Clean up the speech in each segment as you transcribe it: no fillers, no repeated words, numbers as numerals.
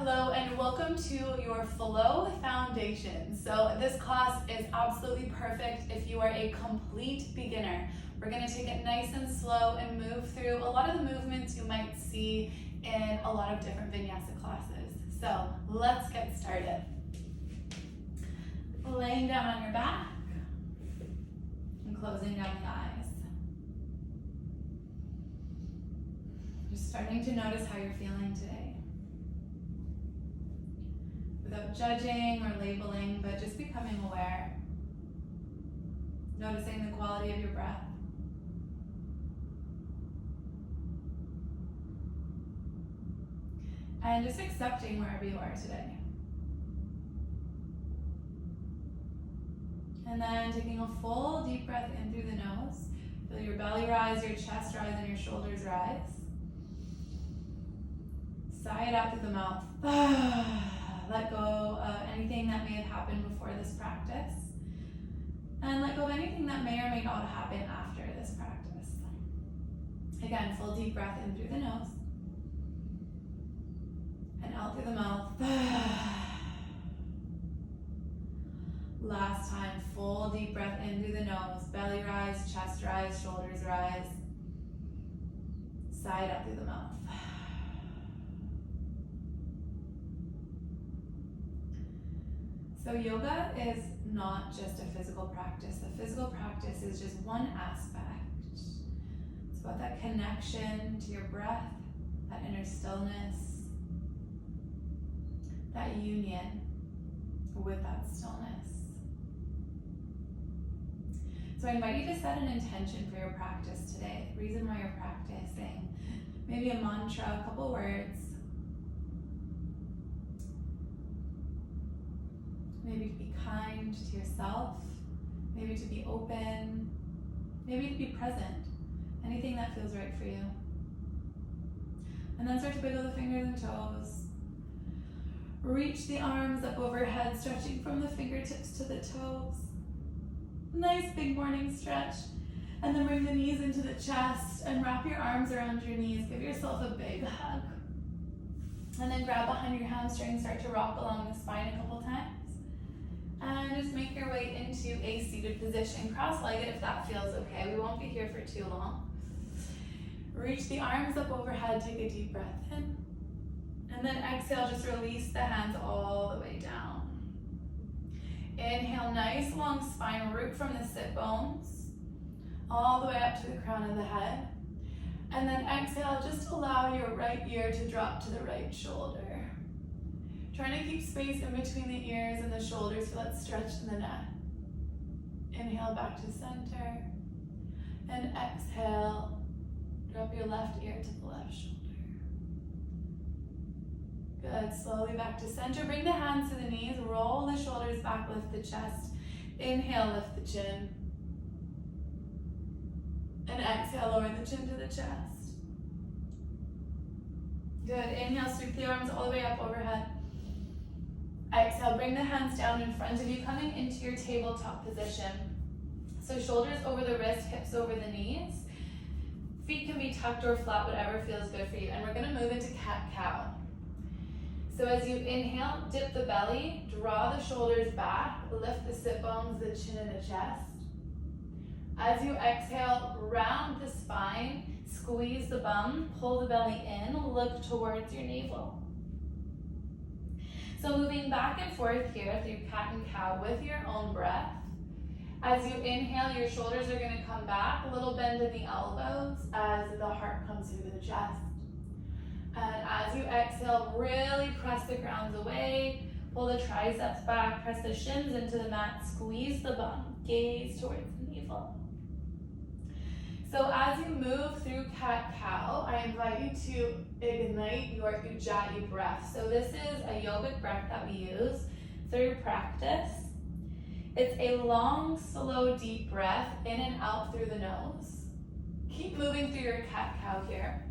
Hello and welcome to your Flow Foundation. So this class is absolutely perfect if you are a complete beginner. We're going to take it nice and slow and move through a lot of the movements you might see in a lot of different vinyasa classes. So let's get started. Laying down on your back and closing down the eyes. Just starting to notice how you're feeling today. Without judging or labeling, but just becoming aware. Noticing the quality of your breath. And just accepting wherever you are today. And then taking a full deep breath in through the nose. Feel your belly rise, your chest rise, and your shoulders rise. Sigh it out through the mouth. Let go of anything that may have happened before this practice. And let go of anything that may or may not happen after this practice. Again, full deep breath in through the nose. And out through the mouth. Last time, full deep breath in through the nose. Belly rise, chest rise, shoulders rise. Sigh it out through the mouth. So yoga is not just a physical practice. The physical practice is just one aspect. It's about that connection to your breath, that inner stillness, that union with that stillness. So I invite you to set an intention for your practice today. The reason why you're practicing. Maybe a mantra, a couple words. Maybe to be kind to yourself, maybe to be open, maybe to be present, anything that feels right for you. And then start to wiggle the fingers and toes. Reach the arms up overhead, stretching from the fingertips to the toes. Nice big morning stretch. And then bring the knees into the chest and wrap your arms around your knees. Give yourself a big hug. And then grab behind your hamstrings, start to rock along the spine a couple times. And just make your way into a seated position, cross-legged if that feels okay. We won't be here for too long. Reach the arms up overhead, take a deep breath in. And then exhale, just release the hands all the way down. Inhale, nice long spine, root from the sit bones, all the way up to the crown of the head. And then exhale, just allow your right ear to drop to the right shoulder. Trying to keep space in between the ears and the shoulders, so let's stretch in the neck. Inhale back to center. And exhale, drop your left ear to the left shoulder. Good, slowly back to center. Bring the hands to the knees, roll the shoulders back, lift the chest. Inhale, lift the chin. And exhale, lower the chin to the chest. Good, inhale, sweep the arms all the way up overhead. Exhale, bring the hands down in front of you, coming into your tabletop position. So shoulders over the wrist, hips over the knees. Feet can be tucked or flat, whatever feels good for you. And we're gonna move into cat-cow. So as you inhale, dip the belly, draw the shoulders back, lift the sit bones, the chin and the chest. As you exhale, round the spine, squeeze the bum, pull the belly in, look towards your navel. So moving back and forth here through cat and cow with your own breath. As you inhale, your shoulders are going to come back, a little bend in the elbows as the heart comes through the chest. And as you exhale, really press the ground away, pull the triceps back, press the shins into the mat, squeeze the bum, gaze towards the navel. So as you move through cat-cow, I invite you to ignite your ujjayi breath. So this is a yogic breath that we use through practice. It's a long, slow, deep breath in and out through the nose. Keep moving through your cat-cow here.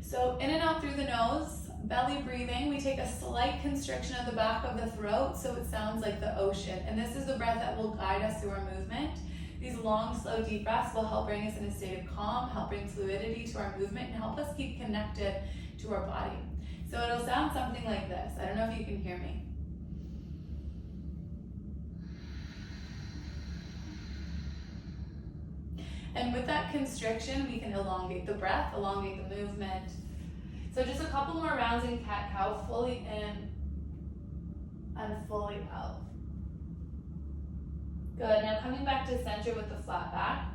So in and out through the nose, belly breathing. We take a slight constriction of the back of the throat so it sounds like the ocean. And this is the breath that will guide us through our movement. These long, slow, deep breaths will help bring us in a state of calm, help bring fluidity to our movement, and help us keep connected to our body. So it'll sound something like this. I don't know if you can hear me. And with that constriction, we can elongate the breath, elongate the movement. So just a couple more rounds in cat-cow, fully in and fully out. Good, now coming back to center with the flat back.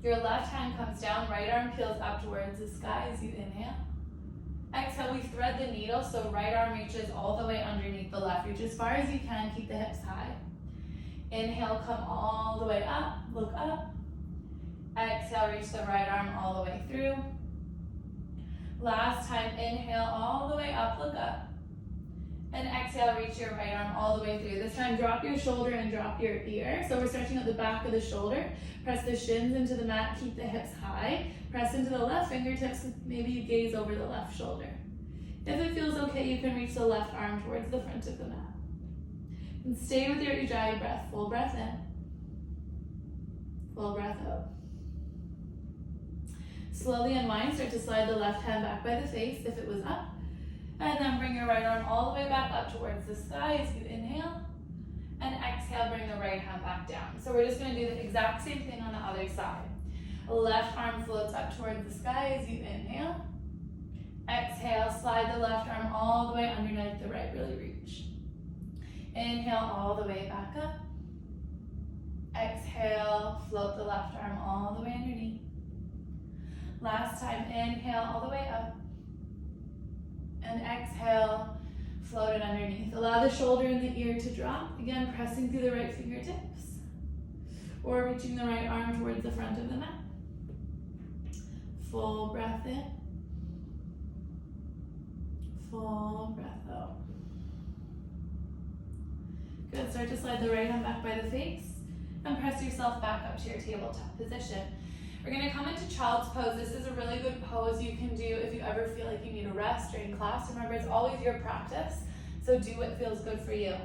Your left hand comes down, right arm peels up towards the sky as you inhale. Exhale, we thread the needle, so right arm reaches all the way underneath the left. Reach as far as you can, keep the hips high. Inhale, come all the way up, look up. Exhale, reach the right arm all the way through. Last time, inhale all the way up, look up. And exhale, reach your right arm all the way through. This time, drop your shoulder and drop your ear. So we're stretching out the back of the shoulder. Press the shins into the mat, keep the hips high. Press into the left fingertips, maybe you gaze over the left shoulder. If it feels okay, you can reach the left arm towards the front of the mat. And stay with your ujjayi breath. Full breath in. Full breath out. Slowly unwind, start to slide the left hand back by the face if it was up. And then bring your right arm all the way back up towards the sky as you inhale. And exhale, bring the right hand back down. So we're just going to do the exact same thing on the other side. Left arm floats up towards the sky as you inhale. Exhale, slide the left arm all the way underneath the right, really reach. Inhale all the way back up. Exhale, float the left arm all the way underneath. Last time, inhale all the way up. And exhale, float it underneath. Allow the shoulder and the ear to drop. Again, pressing through the right fingertips. Or reaching the right arm towards the front of the mat. Full breath in. Full breath out. Good, start to slide the right hand back by the face. And press yourself back up to your tabletop position. We're going to come into child's pose. This is a really good pose you can do if you ever feel like you need a rest during class. Remember, it's always your practice, so do what feels good for you.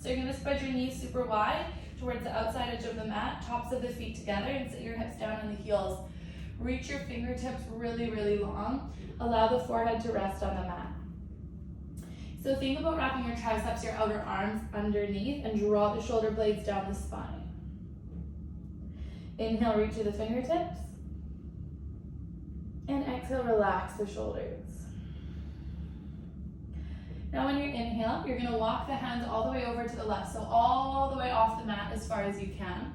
So you're going to spread your knees super wide towards the outside edge of the mat, tops of the feet together, and sit your hips down on the heels. Reach your fingertips really, really long. Allow the forehead to rest on the mat. So think about wrapping your triceps, your outer arms underneath, and draw the shoulder blades down the spine. Inhale, reach to the fingertips. And exhale, relax the shoulders. Now when you inhale, you're going to walk the hands all the way over to the left. So all the way off the mat as far as you can.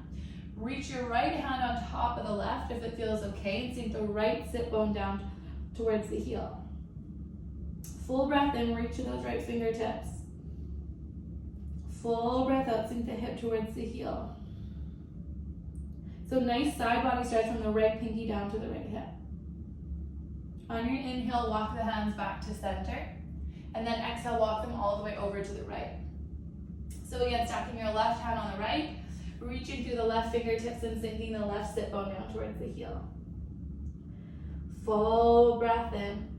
Reach your right hand on top of the left if it feels okay. And sink the right sit bone down towards the heel. Full breath in, reach to those right fingertips. Full breath out, sink the hip towards the heel. So nice side body stretch from the right pinky down to the right hip. On your inhale, walk the hands back to center. And then exhale, walk them all the way over to the right. So again, stacking your left hand on the right, reaching through the left fingertips and sinking the left sit bone down towards the heel. Full breath in.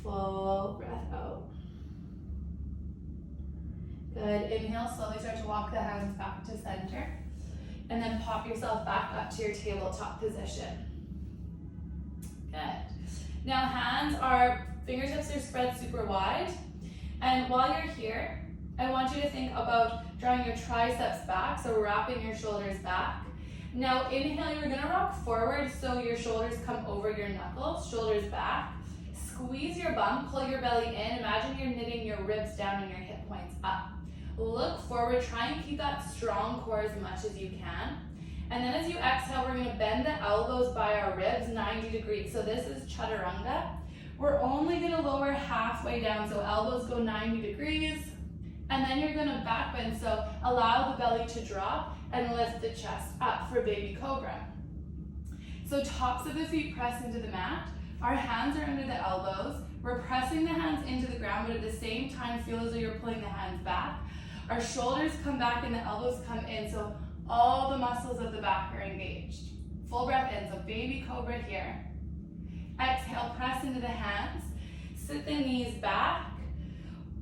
Full breath out. Good. Inhale, slowly start to walk the hands back to center. And then pop yourself back up to your tabletop position. Good. Now fingertips are spread super wide. And while you're here, I want you to think about drawing your triceps back, so wrapping your shoulders back. Now inhale, you're gonna rock forward so your shoulders come over your knuckles, shoulders back. Squeeze your bum, pull your belly in. Imagine you're knitting your ribs down and your hip points up. Look forward, try and keep that strong core as much as you can. And then as you exhale, we're gonna bend the elbows by our ribs 90 degrees. So this is chaturanga. We're only gonna lower halfway down, so elbows go 90 degrees. And then you're gonna back bend, so allow the belly to drop and lift the chest up for baby cobra. So tops of the feet press into the mat. Our hands are under the elbows. We're pressing the hands into the ground, but at the same time, feel as though you're pulling the hands back. Our shoulders come back and the elbows come in, so all the muscles of the back are engaged. Full breath in, so baby cobra here. Exhale, press into the hands. Sit the knees back,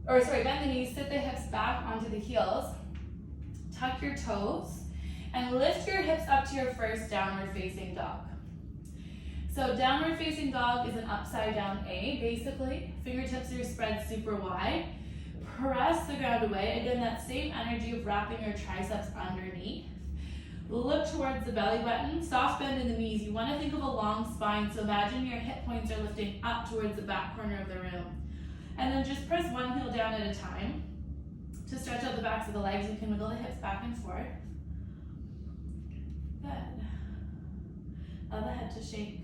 bend the knees, sit the hips back onto the heels. Tuck your toes and lift your hips up to your first downward facing dog. So downward facing dog is an upside down A, basically. Fingertips are spread super wide. Press the ground away. Again, that same energy of wrapping your triceps underneath. Look towards the belly button. Soft bend in the knees. You want to think of a long spine, so imagine your hip points are lifting up towards the back corner of the room. And then just press one heel down at a time. To stretch out the backs of the legs, you can wiggle the hips back and forth. Good. Allow the head to shake.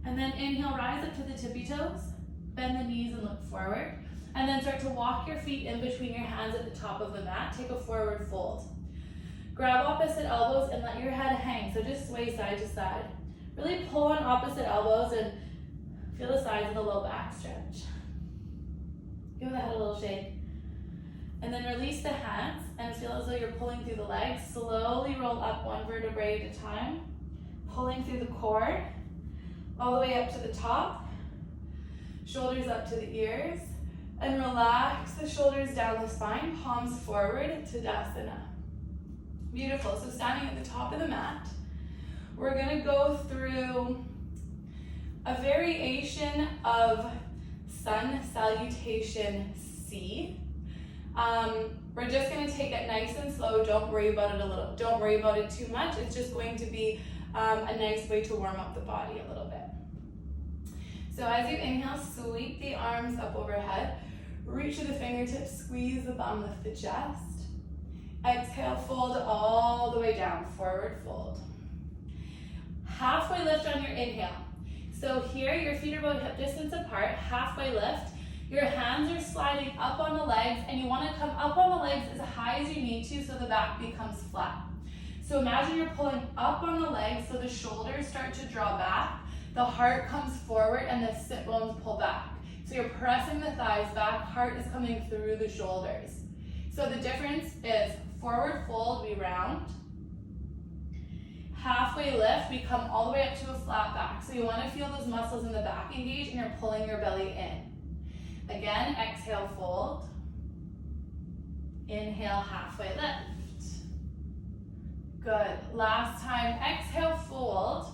And then inhale, rise up to the tippy toes. Bend the knees and look forward. And then start to walk your feet in between your hands at the top of the mat. Take a forward fold. Grab opposite elbows and let your head hang. So just sway side to side. Really pull on opposite elbows and feel the sides of the low back stretch. Give the head a little shake. And then release the hands and feel as though you're pulling through the legs. Slowly roll up one vertebrae at a time. Pulling through the core. All the way up to the top. Shoulders up to the ears. And relax the shoulders down the spine. Palms forward to Tadasana. Beautiful. So standing at the top of the mat, we're going to go through a variation of sun salutation C. We're just going to take it nice and slow. Don't worry about it don't worry about it too much. It's just going to be a nice way to warm up the body a little bit. So as you inhale, sweep the arms up overhead. Reach to the fingertips, squeeze the bum, lift the chest. Exhale, fold all the way down, forward fold. Halfway lift on your inhale. So here, your feet are about hip distance apart, halfway lift. Your hands are sliding up on the legs, and you want to come up on the legs as high as you need to so the back becomes flat. So imagine you're pulling up on the legs so the shoulders start to draw back, the heart comes forward, and the sit bones pull back. So you're pressing the thighs back, heart is coming through the shoulders. So the difference is forward fold, we round. Halfway lift, we come all the way up to a flat back. So you want to feel those muscles in the back engage and you're pulling your belly in. Again, exhale, fold. Inhale, halfway lift. Good. Last time, exhale, fold.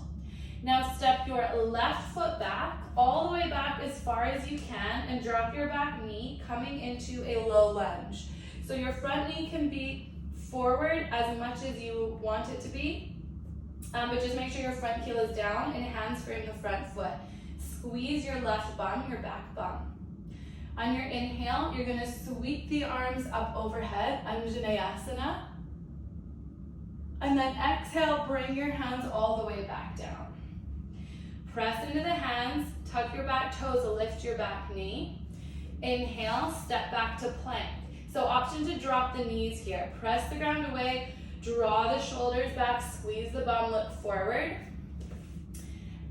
Now step your left foot back, all the way back as far as you can, and drop your back knee, coming into a low lunge. So your front knee can be forward as much as you want it to be, but just make sure your front heel is down and hands frame the front foot. Squeeze your left bum, your back bum. On your inhale, you're going to sweep the arms up overhead, Anjaneyasana. And then exhale, bring your hands all the way back down. Press into the hands, tuck your back toes, lift your back knee. Inhale, step back to plank. So option to drop the knees here. Press the ground away, draw the shoulders back, squeeze the bum, look forward.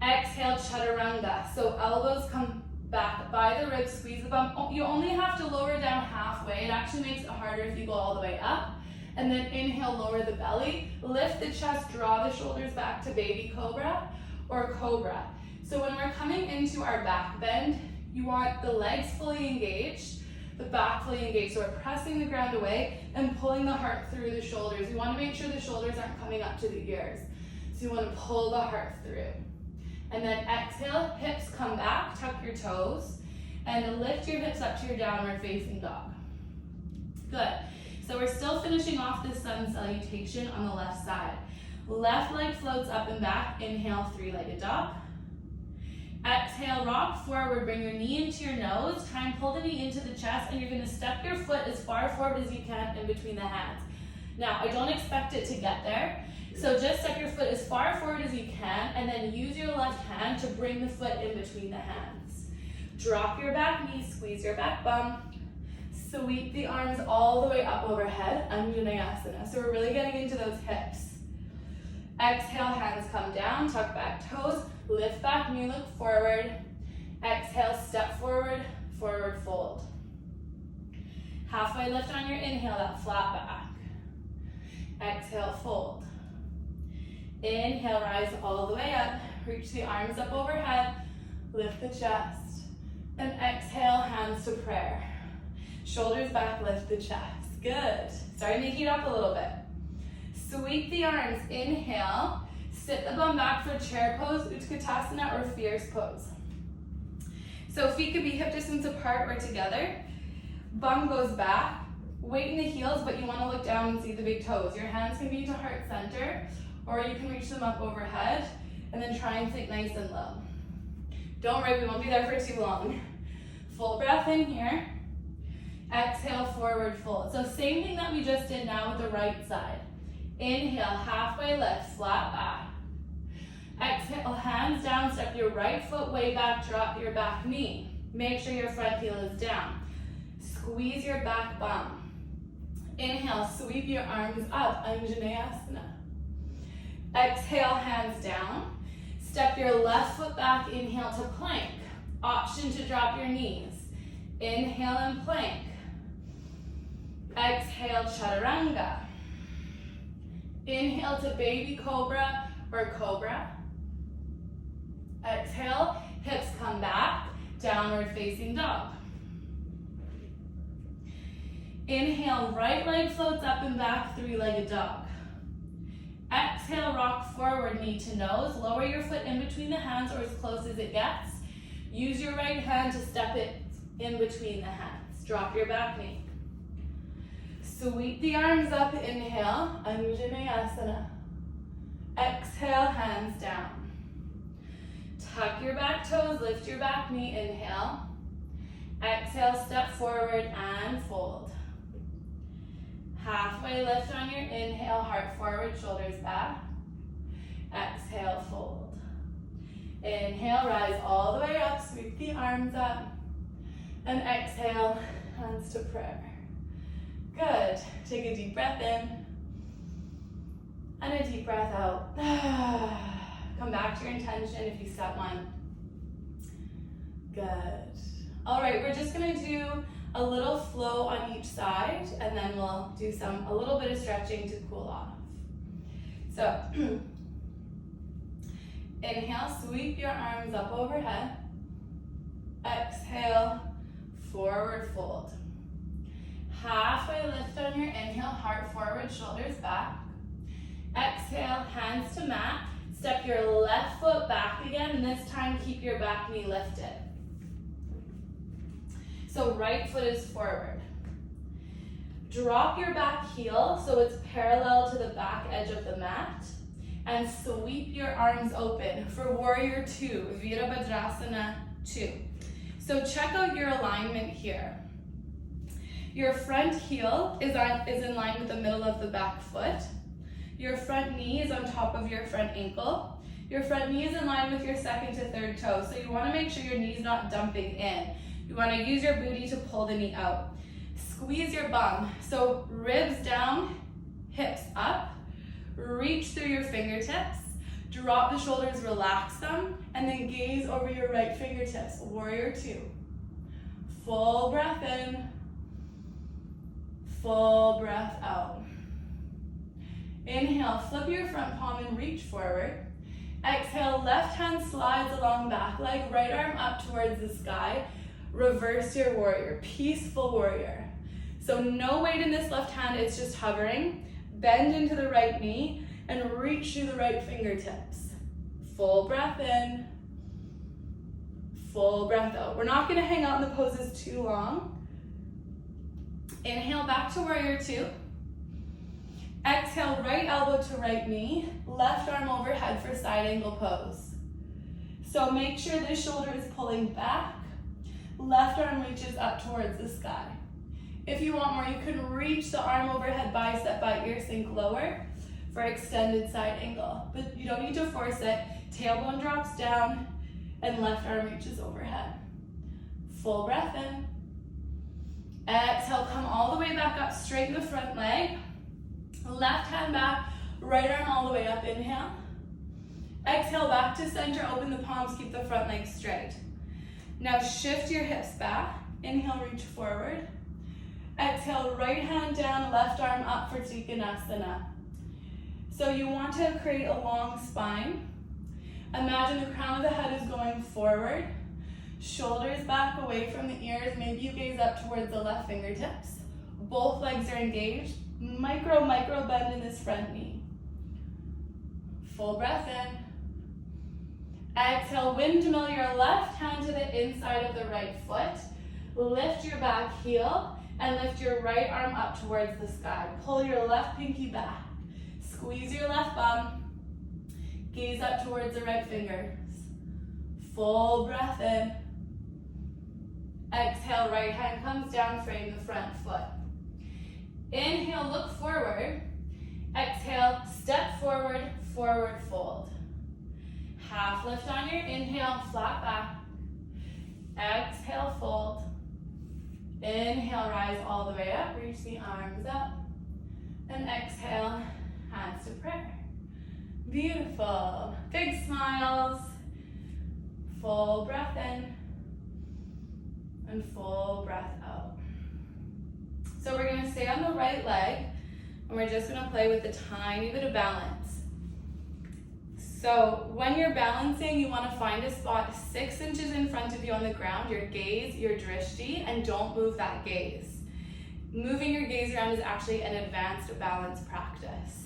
Exhale, chaturanga. So elbows come back by the ribs, squeeze the bum. You only have to lower down halfway. It actually makes it harder if you go all the way up. And then inhale, lower the belly, lift the chest, draw the shoulders back to baby cobra or cobra. So when we're coming into our back bend, you want the legs fully engaged, the back fully engaged. So we're pressing the ground away and pulling the heart through the shoulders. You want to make sure the shoulders aren't coming up to the ears. So you want to pull the heart through. And then exhale, hips come back, tuck your toes, and lift your hips up to your downward facing dog. Good. So we're still finishing off this sun salutation on the left side. Left leg floats up and back. Inhale, three-legged dog. Exhale, rock forward, bring your knee into your nose. Try and pull the knee into the chest, and you're going to step your foot as far forward as you can in between the hands. Now, I don't expect it to get there, so just step your foot as far forward as you can, and then use your left hand to bring the foot in between the hands. Drop your back knee, squeeze your back bum. Sweep the arms all the way up overhead, Anjaneyasana. So we're really getting into those hips. Exhale, hands come down, tuck back toes, lift back knee, look forward. Exhale, step forward, forward fold. Halfway lift on your inhale, that flat back. Exhale, fold. Inhale, rise all the way up, reach the arms up overhead, lift the chest. And exhale, hands to prayer. Shoulders back, lift the chest. Good. Starting to heat up a little bit. Sweep the arms. Inhale. Sit the bum back for chair pose, Utkatasana, or fierce pose. So feet could be hip distance apart or together. Bum goes back. Weight in the heels, but you want to look down and see the big toes. Your hands can be to heart center, or you can reach them up overhead, and then try and sit nice and low. Don't worry, we won't be there for too long. Full breath in here. Exhale, forward fold. So same thing that we just did now with the right side. Inhale, halfway lift, flat back. Exhale, hands down, step your right foot way back, drop your back knee. Make sure your front heel is down. Squeeze your back bum. Inhale, sweep your arms up, Anjaneyasana. Exhale, hands down. Step your left foot back, inhale to plank. Option to drop your knees. Inhale and plank. Exhale, chaturanga. Inhale to baby cobra or cobra. Exhale, hips come back, downward facing dog. Inhale, right leg floats up and back, three-legged dog. Exhale, rock forward, knee to nose. Lower your foot in between the hands or as close as it gets. Use your right hand to step it in between the hands. Drop your back knee. Sweep the arms up, inhale, Anjaneyasana. Exhale, hands down. Tuck your back toes, lift your back knee, inhale. Exhale, step forward and fold. Halfway lift on your inhale, heart forward, shoulders back. Exhale, fold. Inhale, rise all the way up, sweep the arms up. And exhale, hands to prayer. Good. Take a deep breath in. And a deep breath out. Come back to your intention if you set one. Good. All right, we're just gonna do a little flow on each side, and then we'll do a little bit of stretching to cool off. So, inhale, sweep your arms up overhead. Exhale, forward fold. Halfway lift on your inhale, heart forward, shoulders back. Exhale, hands to mat. Step your left foot back again, and this time keep your back knee lifted. So right foot is forward. Drop your back heel so it's parallel to the back edge of the mat, and sweep your arms open for Warrior 2, Virabhadrasana 2. So check out your alignment here. Your front heel is in line with the middle of the back foot. Your front knee is on top of your front ankle. Your front knee is in line with your second to third toe, so you want to make sure your knee's not dumping in. You want to use your booty to pull the knee out. Squeeze your bum, so ribs down, hips up. Reach through your fingertips. Drop the shoulders, relax them, and then gaze over your right fingertips. Warrior 2. Full breath in. Full breath out. Inhale, flip your front palm and reach forward. Exhale, left hand slides along back leg, right arm up towards the sky. Reverse your warrior, peaceful warrior. So no weight in this left hand, it's just hovering. Bend into the right knee and reach through the right fingertips. Full breath in, full breath out. We're not gonna hang out in the poses too long. Inhale, back to Warrior 2. Exhale, right elbow to right knee, left arm overhead for side angle pose. So make sure this shoulder is pulling back, left arm reaches up towards the sky. If you want more, you can reach the arm overhead, bicep by ear, sink lower for extended side angle. But you don't need to force it. Tailbone drops down and left arm reaches overhead. Full breath in. Exhale, come all the way back up, straighten the front leg. Left hand back, right arm all the way up, inhale. Exhale, back to center, open the palms, keep the front leg straight. Now shift your hips back. Inhale, reach forward. Exhale, right hand down, left arm up for Trikonasana. So you want to create a long spine. Imagine the crown of the head is going forward. Shoulders back away from the ears. Maybe you gaze up towards the left fingertips. Both legs are engaged. Micro bend in this front knee. Full breath in. Exhale, windmill your left hand to the inside of the right foot. Lift your back heel and lift your right arm up towards the sky. Pull your left pinky back. Squeeze your left bum. Gaze up towards the right fingers. Full breath in. Exhale, right hand comes down, frame the front foot. Inhale, look forward. Exhale, step forward, forward fold. Half lift on your inhale, flat back. Exhale, fold. Inhale, rise all the way up, reach the arms up. And exhale, hands to prayer. Beautiful. Big smiles. Full breath in. And full breath out. So we're going to stay on the right leg, and we're just going to play with a tiny bit of balance. So when you're balancing, you want to find a spot 6 inches in front of you on the ground, your gaze, your drishti, and don't move that gaze. Moving your gaze around is actually an advanced balance practice.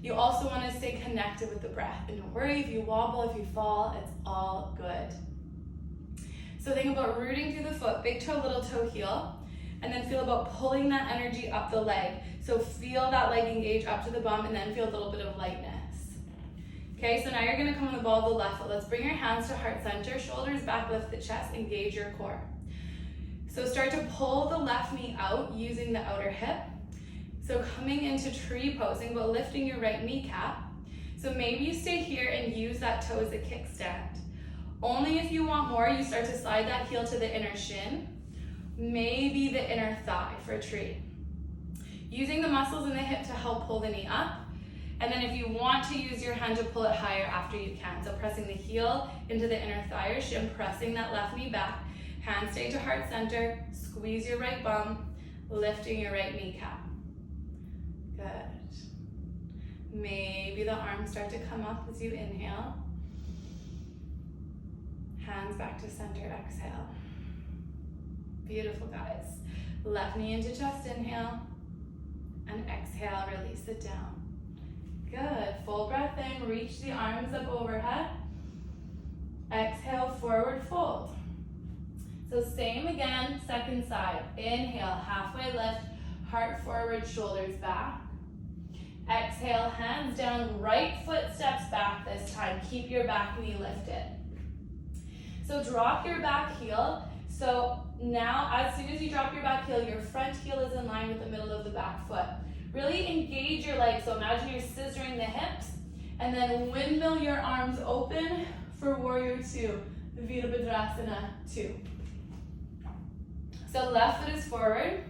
You also want to stay connected with the breath, and don't worry if you wobble, if you fall, it's all good. So think about rooting through the foot, big toe, little toe, heel, and then feel about pulling that energy up the leg. So feel that leg engage up to the bum, and then feel a little bit of lightness. Okay, so now you're going to come on the ball of the left foot. Let's bring your hands to heart center, shoulders back, lift the chest, engage your core. So start to pull the left knee out using the outer hip. So coming into tree posing, but lifting your right kneecap. So maybe you stay here and use that toe as a kickstand. Only if you want more, you start to slide that heel to the inner shin, maybe the inner thigh for a tree. Using the muscles in the hip to help pull the knee up. And then if you want to use your hand to pull it higher after you can. So pressing the heel into the inner thigh or shin, pressing that left knee back. Hands stay to heart center, squeeze your right bum, lifting your right kneecap. Good. Maybe the arms start to come up as you inhale. Hands back to center, exhale. Beautiful, guys. Left knee into chest, inhale. And exhale, release it down. Good. Full breath in, reach the arms up overhead. Exhale, forward fold. So same again, second side. Inhale, halfway lift, heart forward, shoulders back. Exhale, hands down, right foot steps back this time. Keep your back knee lifted. So drop your back heel. So now, as soon as you drop your back heel, your front heel is in line with the middle of the back foot. Really engage your legs. So imagine you're scissoring the hips, and then windmill your arms open for warrior two, Virabhadrasana 2. So left foot is forward,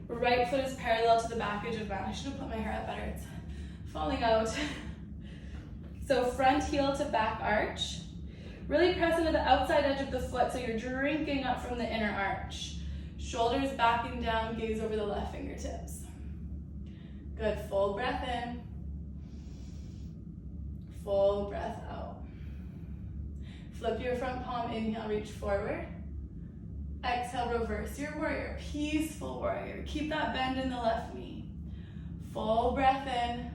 right foot is parallel to the back edge of mat. I should have put my hair up better, it's falling out. So front heel to back arch. Really press into the outside edge of the foot so you're drinking up from the inner arch. Shoulders backing down, gaze over the left fingertips. Good, full breath in. Full breath out. Flip your front palm, inhale, reach forward. Exhale, reverse your warrior, peaceful warrior. Keep that bend in the left knee. Full breath in.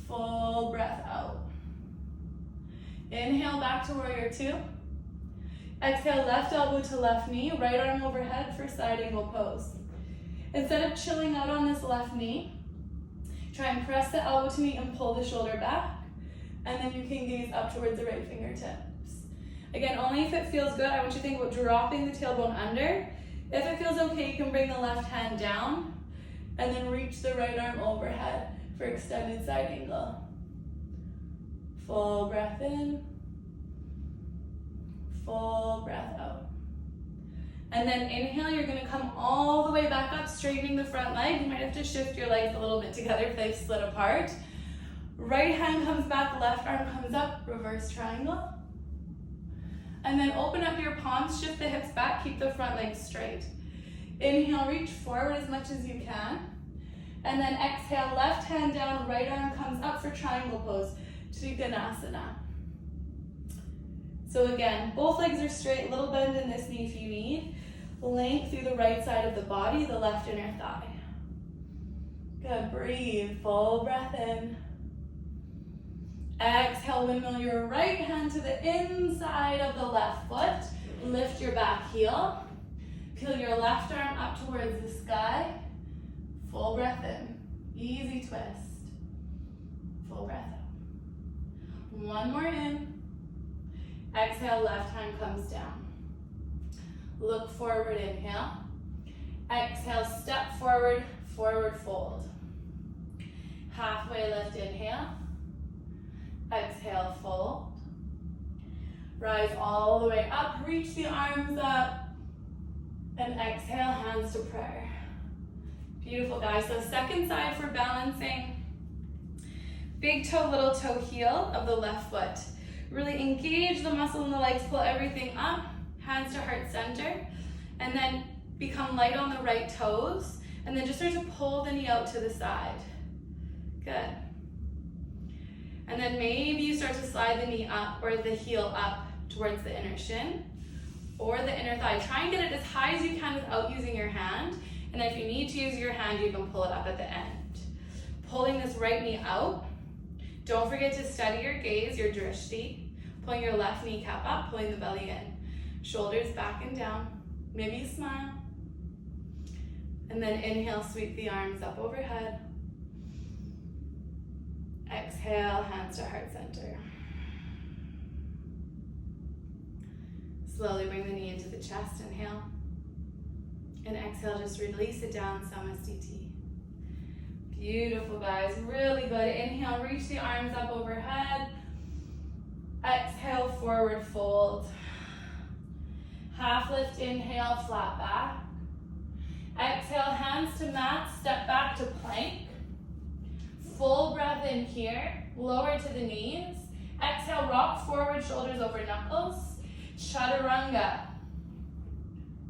Full breath out. Inhale, back to warrior two. Exhale, left elbow to left knee, right arm overhead for side angle pose. Instead of chilling out on this left knee, try and press the elbow to meet and pull the shoulder back, and then you can gaze up towards the right fingertips. Again, only if it feels good. I want you to think about dropping the tailbone under. If it feels okay, you can bring the left hand down, and then reach the right arm overhead for extended side angle. Full breath in, full breath out. And then inhale, you're gonna come all the way back up, straightening the front leg. You might have to shift your legs a little bit together if they've split apart. Right hand comes back, left arm comes up, reverse triangle. And then open up your palms, shift the hips back, keep the front leg straight. Inhale, reach forward as much as you can. And then exhale, left hand down, right arm comes up for triangle pose, Trikonasana. So again, both legs are straight, little bend in this knee if you need. Length through the right side of the body, the left inner thigh. Good, breathe, full breath in. Exhale, windmill your right hand to the inside of the left foot. Lift your back heel. Peel your left arm up towards the sky. Full breath in. Easy twist. Full breath out. One more in. Exhale, left hand comes down. Look forward, inhale. Exhale, step forward, forward fold. Halfway lift, inhale. Exhale, fold. Rise all the way up, reach the arms up. And exhale, hands to prayer. Beautiful, guys. So second side for balancing. Big toe, little toe heel of the left foot. Really engage the muscle in the legs, pull everything up, hands to heart center, and then become light on the right toes, and then just start to pull the knee out to the side. Good. And then maybe you start to slide the knee up or the heel up towards the inner shin or the inner thigh. Try and get it as high as you can without using your hand. And if you need to use your hand, you can pull it up at the end. Pulling this right knee out. Don't forget to steady your gaze, your drishti. Pulling your left kneecap up, pulling the belly in. Shoulders back and down. Maybe smile. And then inhale, sweep the arms up overhead. Exhale, hands to heart center. Slowly bring the knee into the chest, inhale. And exhale, just release it down, Samastiti. Beautiful, guys, really good. Inhale, reach the arms up overhead. Exhale, forward fold. Half lift, inhale, flat back. Exhale, hands to mat, step back to plank. Full breath in here, lower to the knees. Exhale, rock forward, shoulders over knuckles. Chaturanga.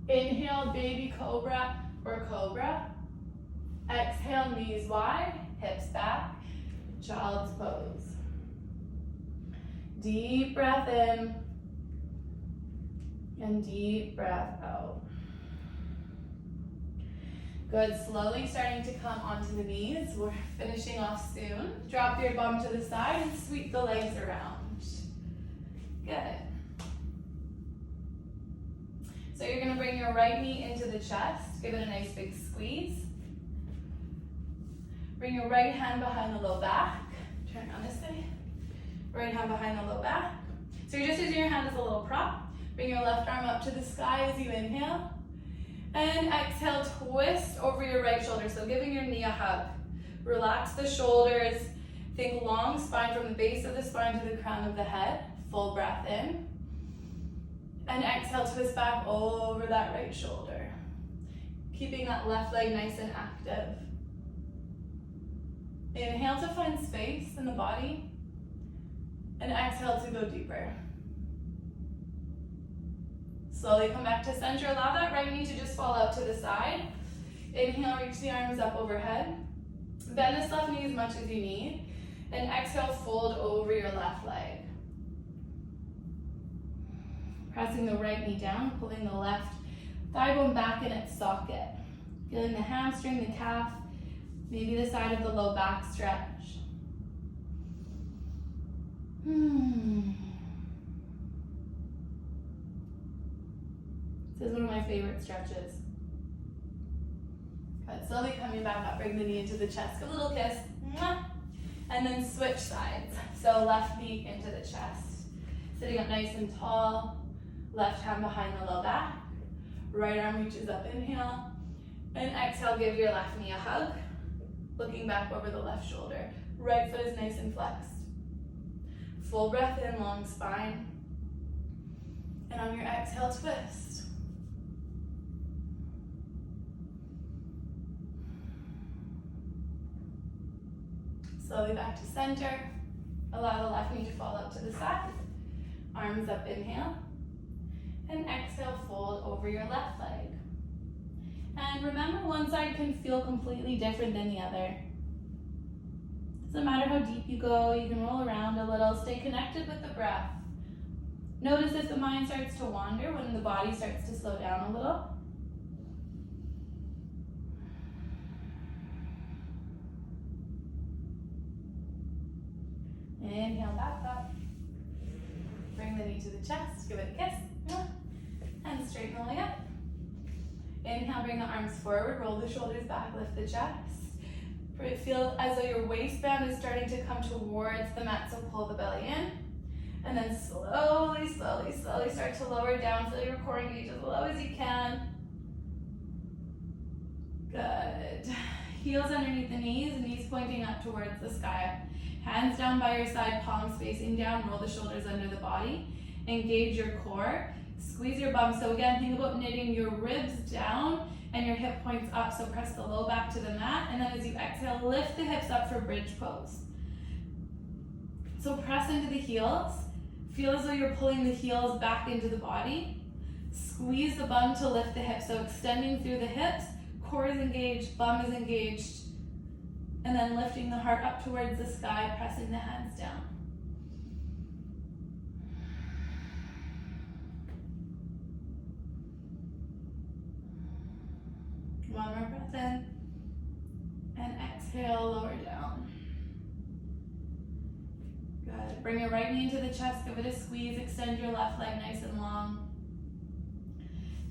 Inhale, baby cobra or cobra. Exhale, knees wide, hips back, child's pose. Deep breath in and deep breath out. Good, slowly starting to come onto the knees. We're finishing off soon. Drop your bum to the side and sweep the legs around. Good. So you're gonna bring your right knee into the chest. Give it a nice big squeeze. Bring your right hand behind the low back. Turn around this way. Right hand behind the low back. So you're just using your hand as a little prop. Bring your left arm up to the sky as you inhale. And exhale, twist over your right shoulder. So giving your knee a hug. Relax the shoulders. Think long spine from the base of the spine to the crown of the head. Full breath in. And exhale, twist back over that right shoulder. Keeping that left leg nice and active. Inhale to find space in the body. And exhale to go deeper. Slowly come back to center. Allow that right knee to just fall out to the side. Inhale, reach the arms up overhead. Bend this left knee as much as you need. And exhale, fold over your left leg. Pressing the right knee down, pulling the left thigh bone back in its socket. Feeling the hamstring, the calf, maybe the side of the low back stretch. This is one of my favorite stretches. Good. Slowly coming back up, bring the knee into the chest. Give a little kiss. And then switch sides. So left knee into the chest. Sitting up nice and tall. Left hand behind the low back. Right arm reaches up, inhale. And exhale, give your left knee a hug. Looking back over the left shoulder. Right foot is nice and flexed. Full breath in, long spine. And on your exhale, twist. Slowly back to center. Allow the left knee to fall up to the side. Arms up, inhale. And exhale, fold over your left leg. And remember, one side can feel completely different than the other. Doesn't matter how deep you go, you can roll around a little, stay connected with the breath. Notice if the mind starts to wander, when the body starts to slow down a little. Inhale, back up. Bring the knee to the chest, give it a kiss. And straighten the leg up. Inhale, bring the arms forward, roll the shoulders back, lift the chest. Feel as though your waistband is starting to come towards the mat, so pull the belly in. And then slowly, slowly, slowly start to lower down. Feel your core engage as low as you can. Good. Heels underneath the knees pointing up towards the sky. Hands down by your side, palms facing down, roll the shoulders under the body. Engage your core, squeeze your bum. So again, think about knitting your ribs down and your hip points up. So press the low back to the mat, and then as you exhale, lift the hips up for bridge pose. So press into the heels. Feel as though you're pulling the heels back into the body. Squeeze the bum to lift the hips. So extending through the hips, core is engaged, bum is engaged. And then lifting the heart up towards the sky, pressing the hands down. One more breath in. And exhale, lower down. Good. Bring your right knee into the chest, give it a squeeze, extend your left leg nice and long.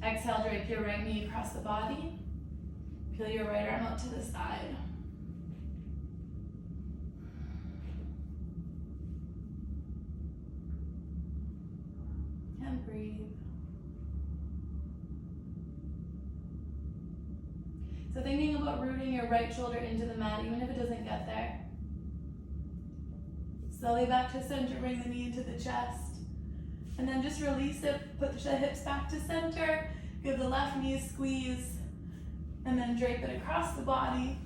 Exhale, drape your right knee across the body. Peel your right arm out to the side. And breathe. So thinking about rooting your right shoulder into the mat, even if it doesn't get there. Slowly back to center, bring the knee into the chest. And then just release it, put the hips back to center, give the left knee a squeeze, and then drape it across the body,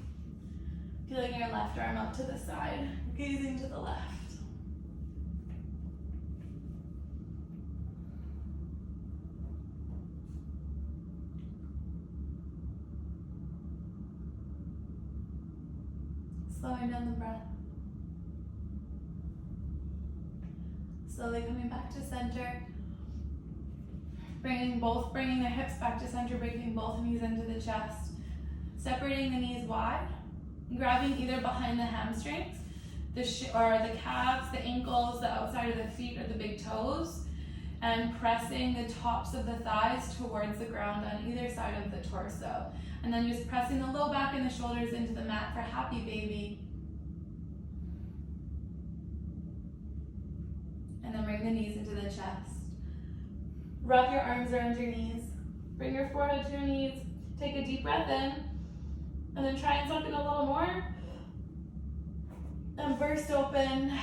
feeling your left arm up to the side, gazing to the left. Slowing down the breath. Slowly coming back to center. Bringing the hips back to center, bringing both knees into the chest. Separating the knees wide. Grabbing either behind the hamstrings, or the calves, the ankles, the outside of the feet, or the big toes. And pressing the tops of the thighs towards the ground on either side of the torso. And then just pressing the low back and the shoulders into the mat for happy baby. And then bring the knees into the chest. Wrap your arms around your knees. Bring your forehead to your knees. Take a deep breath in. And then try and suck in a little more. And burst open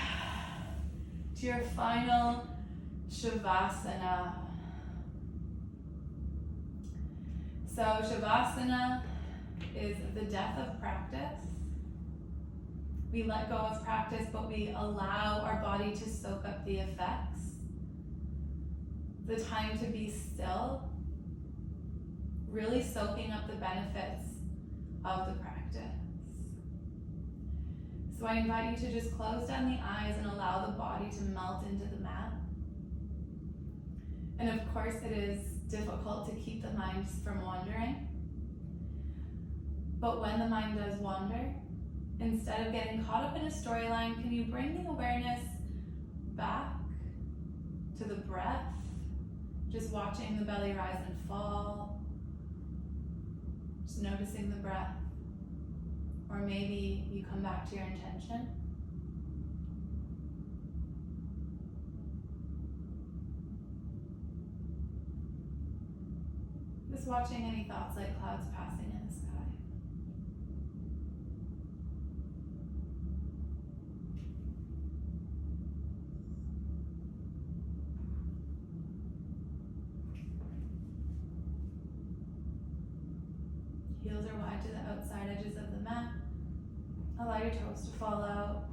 to your final Shavasana. So Shavasana is the death of practice. We let go of practice, but we allow our body to soak up the effects. The time to be still, really soaking up the benefits of the practice. So I invite you to just close down the eyes and allow the body to melt into the mat. And of course it is difficult to keep the mind from wandering. But when the mind does wander, instead of getting caught up in a storyline, can you bring the awareness back to the breath, just watching the belly rise and fall, just noticing the breath, or maybe you come back to your intention. Just watching any thoughts like clouds passing in the sky. Heels are wide to the outside edges of the mat. Allow your toes to fall out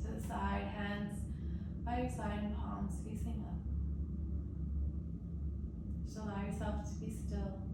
to the side, hands by your side and palms facing up. Just allow yourself to be still.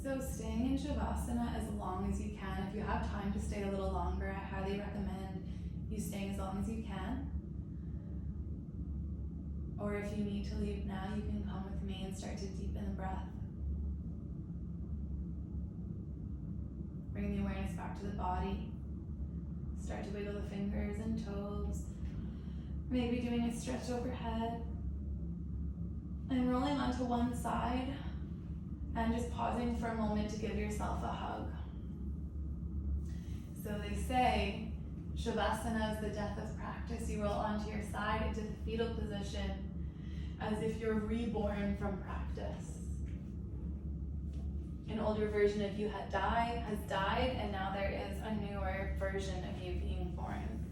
So staying in Shavasana as long as you can. If you have time to stay a little longer, I highly recommend you staying as long as you can. Or if you need to leave now, you can come with me and start to deepen the breath. Bring the awareness back to the body. Start to wiggle the fingers and toes. Maybe doing a stretch overhead. And rolling onto one side. And just pausing for a moment to give yourself a hug. So they say, Shavasana is the death of practice. You roll onto your side into the fetal position as if you're reborn from practice. An older version of you has died, and now there is a newer version of you being born.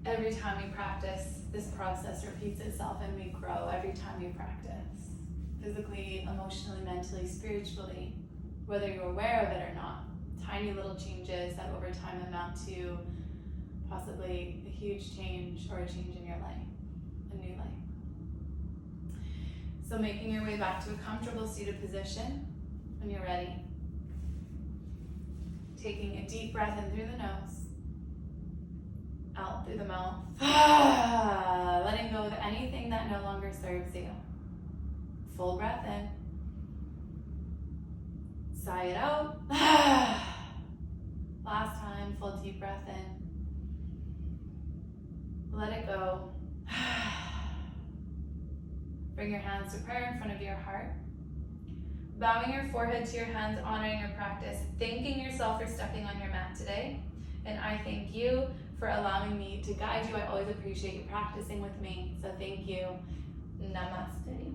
Every time we practice, this process repeats itself and we grow every time we practice. Physically, emotionally, mentally, spiritually, whether you're aware of it or not. Tiny little changes that over time amount to possibly a huge change or a change in your life, a new life. So making your way back to a comfortable seated position when you're ready. Taking a deep breath in through the nose, out through the mouth. Letting go of anything that no longer serves you. Full breath in. Sigh it out. Last time, full deep breath in. Let it go. Bring your hands to prayer in front of your heart. Bowing your forehead to your hands, honoring your practice, thanking yourself for stepping on your mat today. And I thank you for allowing me to guide you. I always appreciate you practicing with me. So thank you. Namaste.